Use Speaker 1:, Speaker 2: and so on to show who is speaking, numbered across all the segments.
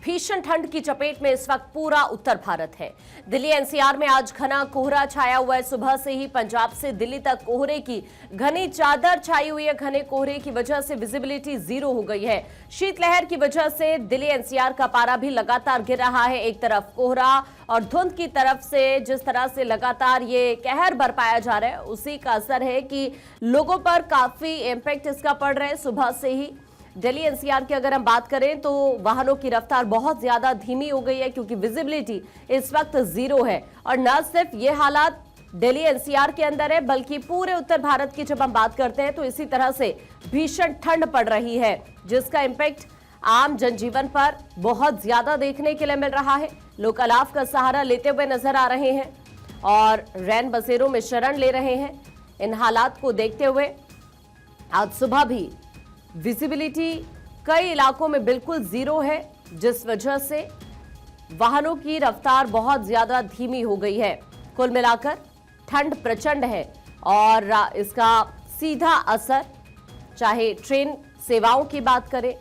Speaker 1: भीषण ठंड की चपेट में इस वक्त पूरा उत्तर भारत है। दिल्ली एनसीआर में आज घना कोहरा छाया हुआ है। सुबह से ही पंजाब से दिल्ली तक कोहरे की घनी चादर छाई हुई है। घने कोहरे की वजह से विजिबिलिटी जीरो हो गई है। शीतलहर की वजह से दिल्ली एनसीआर का पारा भी लगातार गिर रहा है। एक तरफ कोहरा और धुंध की तरफ से जिस तरह से लगातार ये कहर बरपाया जा रहा है, उसी का असर है कि लोगों पर काफी इंपैक्ट इसका पड़ रहा है। सुबह से ही दिल्ली एनसीआर की अगर हम बात करें तो वाहनों की रफ्तार बहुत ज्यादा धीमी हो गई है, क्योंकि विजिबिलिटी इस वक्त जीरो है। और न सिर्फ ये हालात दिल्ली एनसीआर के अंदर है, बल्कि पूरे उत्तर भारत की जब हम बात करते हैं तो इसी तरह से भीषण ठंड पड़ रही है, जिसका इंपैक्ट आम जनजीवन पर बहुत ज्यादा देखने के लिए मिल रहा है। लोग अलाव का सहारा लेते हुए नजर आ रहे हैं और रैन बसेरों में शरण ले रहे हैं। इन हालात को देखते हुए आज सुबह भी विजिबिलिटी कई इलाकों में बिल्कुल जीरो है, जिस वजह से वाहनों की रफ्तार बहुत ज्यादा धीमी हो गई है। कुल मिलाकर ठंड प्रचंड है और इसका सीधा असर, चाहे ट्रेन सेवाओं की बात करें,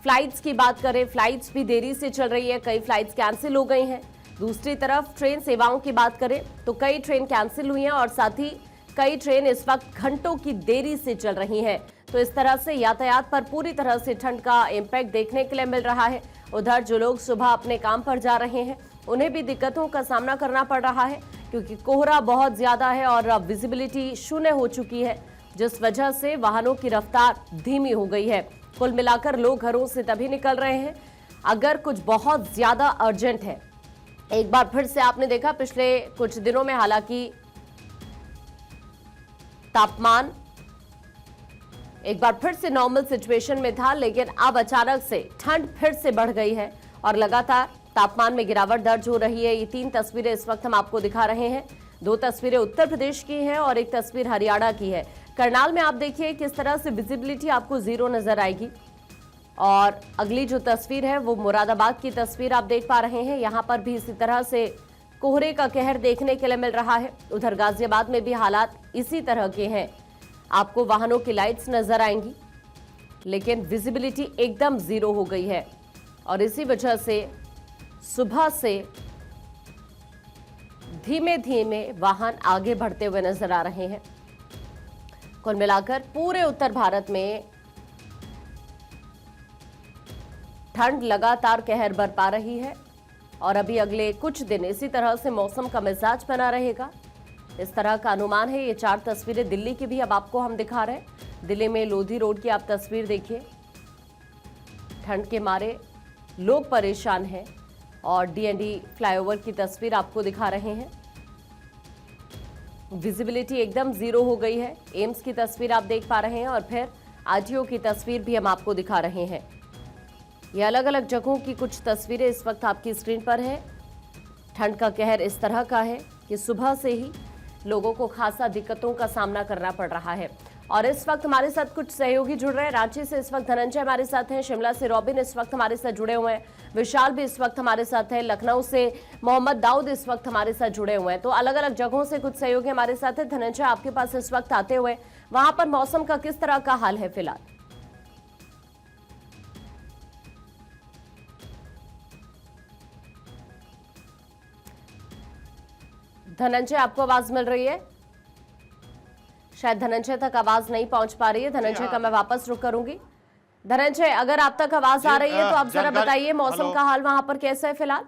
Speaker 1: फ्लाइट्स की बात करें, फ्लाइट्स भी देरी से चल रही है, कई फ्लाइट्स कैंसिल हो गई हैं। दूसरी तरफ ट्रेन सेवाओं की बात करें तो कई ट्रेन कैंसिल हुई हैं और साथ ही कई ट्रेन इस वक्त घंटों की देरी से चल रही हैं। तो इस तरह से यातायात पर पूरी तरह से ठंड का इंपैक्ट देखने के लिए मिल रहा है। उधर जो लोग सुबह अपने काम पर जा रहे हैं, उन्हें भी दिक्कतों का सामना करना पड़ रहा है, क्योंकि कोहरा बहुत ज्यादा है और विजिबिलिटी शून्य हो चुकी है, जिस वजह से वाहनों की रफ्तार धीमी हो गई है। कुल मिलाकर लोग घरों से तभी निकल रहे हैं अगर कुछ बहुत ज्यादा अर्जेंट है। एक बार फिर से आपने देखा पिछले कुछ दिनों में हालांकि तापमान एक बार फिर से नॉर्मल सिचुएशन में था, लेकिन अब अचानक से ठंड फिर से बढ़ गई है और लगातार तापमान में गिरावट दर्ज हो रही है। ये 3 तस्वीरें इस वक्त हम आपको दिखा रहे हैं। 2 तस्वीरें उत्तर प्रदेश की हैं और एक तस्वीर हरियाणा की है। करनाल में आप देखिए किस तरह से विजिबिलिटी आपको जीरो नजर आएगी। और अगली जो तस्वीर है वो मुरादाबाद की तस्वीर आप देख पा रहे हैं। यहां पर भी इसी तरह से कोहरे का कहर देखने के लिए मिल रहा है। उधर गाजियाबाद में भी हालात इसी तरह के हैं। आपको वाहनों की लाइट्स नजर आएंगी, लेकिन विजिबिलिटी एकदम जीरो हो गई है और इसी वजह से सुबह से धीमे धीमे वाहन आगे बढ़ते हुए नजर आ रहे हैं। कुल मिलाकर पूरे उत्तर भारत में ठंड लगातार कहर बरपा रही है और अभी अगले कुछ दिन इसी तरह से मौसम का मिजाज बना रहेगा, इस तरह का अनुमान है। ये 4 तस्वीरें दिल्ली की भी अब आपको हम दिखा रहे हैं। दिल्ली में लोधी रोड की आप तस्वीर देखिए, ठंड के मारे लोग परेशान हैं और डीएनडी फ्लाईओवर की तस्वीर आपको दिखा रहे हैं। विजिबिलिटी एकदम जीरो हो गई है। एम्स की तस्वीर आप देख पा रहे हैं और फिर आरटीओ की तस्वीर भी हम आपको दिखा रहे हैं। ये अलग अलग जगहों की कुछ तस्वीरें इस वक्त आपकी स्क्रीन पर है। ठंड का कहर इस तरह का है कि सुबह से ही लोगों को खासा दिक्कतों का सामना करना पड़ रहा है। और इस वक्त हमारे साथ कुछ सहयोगी जुड़ रहे हैं। रांची से इस वक्त धनंजय हमारे साथ हैं, शिमला से रॉबिन इस वक्त हमारे साथ जुड़े हुए हैं, विशाल भी इस वक्त हमारे साथ है, लखनऊ से मोहम्मद दाऊद इस वक्त हमारे साथ जुड़े हुए हैं। तो अलग अलग जगहों से कुछ सहयोगी हमारे साथ है। धनंजय, आपके पास इस वक्त आते हुए वहां पर मौसम का किस तरह का हाल है फिलहाल? धनंजय, आपको आवाज मिल रही है? शायद धनंजय तक आवाज नहीं पहुंच पा रही है। धनंजय का मैं वापस रुक करूंगी। धनंजय, अगर आप तक आवाज आ रही है तो आप जरा बताइए मौसम का हाल वहां पर कैसा है फिलहाल?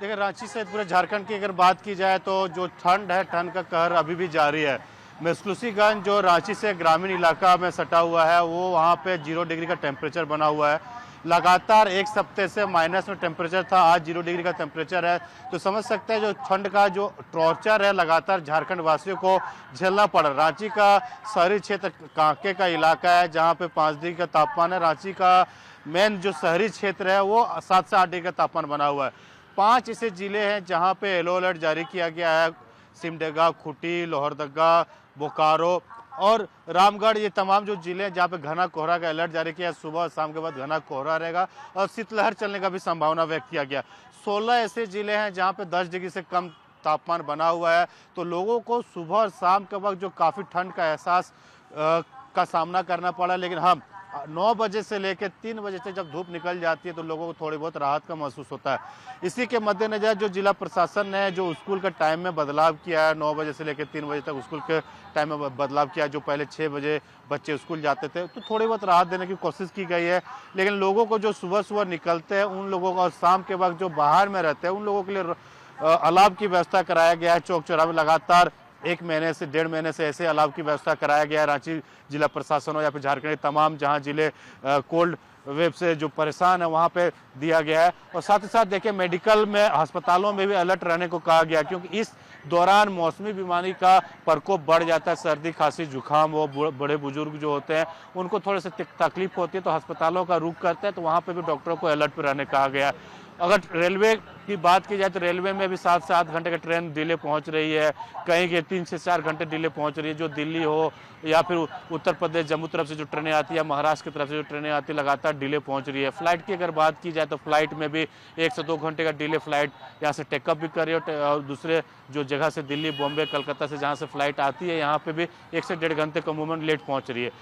Speaker 2: देखिए, रांची से पूरे झारखंड की अगर बात की जाए तो जो ठंड है, ठंड का कहर अभी भी जारी है। मेस्कुलसीगंज जो रांची से ग्रामीण इलाका में सटा हुआ है, वो वहाँ पे 0 डिग्री का टेम्परेचर बना हुआ है। लगातार एक हफ्ते से माइनस में टेम्परेचर था, आज 0 डिग्री का टेम्परेचर है। तो समझ सकते हैं जो ठंड का जो टॉर्चर है लगातार झारखंड वासियों को झेलना पड़ रहा है। रांची का शहरी क्षेत्र कांके का इलाका है, जहाँ पे 5 डिग्री का तापमान है। रांची का मेन जो शहरी क्षेत्र है वो 7 से 8 डिग्री का तापमान बना हुआ है। 5 ऐसे जिले हैं जहाँ पे येलो अलर्ट जारी किया गया है। सिमडेगा, खूंटी, लोहरदगा, बोकारो और रामगढ़, ये तमाम जो जिले हैं जहाँ पे घना कोहरा का अलर्ट जारी किया है। सुबह और शाम के बाद घना कोहरा रहेगा और शीतलहर चलने का भी संभावना व्यक्त किया गया। 16 ऐसे जिले हैं जहाँ पे 10 डिग्री से कम तापमान बना हुआ है। तो लोगों को सुबह और शाम के वक्त जो काफ़ी ठंड का एहसास का सामना करना पड़ा, लेकिन हम 9 बजे से लेकर 3 बजे तक जब धूप निकल जाती है तो लोगों को थोड़ी बहुत राहत का महसूस होता है। इसी के मद्देनजर जो जिला प्रशासन ने जो स्कूल का टाइम में बदलाव किया है, 9 बजे से लेकर 3 बजे तक स्कूल के टाइम में बदलाव किया, जो पहले 6 बजे बच्चे स्कूल जाते थे, तो थोड़ी बहुत राहत देने की कोशिश की गई है। लेकिन लोगों को जो सुबह सुबह निकलते हैं उन लोगों को और शाम के वक्त जो बाहर में रहते हैं उन लोगों के लिए अलाव की व्यवस्था कराया गया है। चौक चौराहे में लगातार 1 महीने से 1.5 महीने से ऐसे अलाव की व्यवस्था कराया गया है। रांची जिला प्रशासन हो या फिर झारखंड के तमाम जहां जिले कोल्ड वेव से जो परेशान है वहां पे दिया गया है। और साथ ही साथ देखिए मेडिकल में अस्पतालों में भी अलर्ट रहने को कहा गया, क्योंकि इस दौरान मौसमी बीमारी का प्रकोप बढ़ जाता है। सर्दी खांसी जुकाम, वो बड़े बुजुर्ग जो होते हैं उनको थोड़े से तकलीफ होती है तो अस्पतालों का रुख करते हैं, तो वहाँ पे भी डॉक्टरों को अलर्ट पर रहने कहा गया है। अगर रेलवे की बात की जाए तो रेलवे में भी 7 से 8 घंटे की ट्रेन डिले पहुंच रही है, कहीं के 3 से 4 घंटे डिले पहुंच रही है। जो दिल्ली हो या फिर उत्तर प्रदेश जम्मू तरफ से जो ट्रेनें आती है या महाराष्ट्र की तरफ से जो ट्रेनें आती है लगातार डिले पहुंच रही है। फ्लाइट की अगर बात की जाए तो फ्लाइट में भी 1 से 2 घंटे का डिले फ्लाइट यहाँ से टेकअप भी कर रही है और दूसरे जो जगह से दिल्ली, बॉम्बे, कलकत्ता से जहाँ से फ्लाइट आती है यहाँ पे भी 1 से 1.5 घंटे का मूवमेंट लेट पहुँच रही है।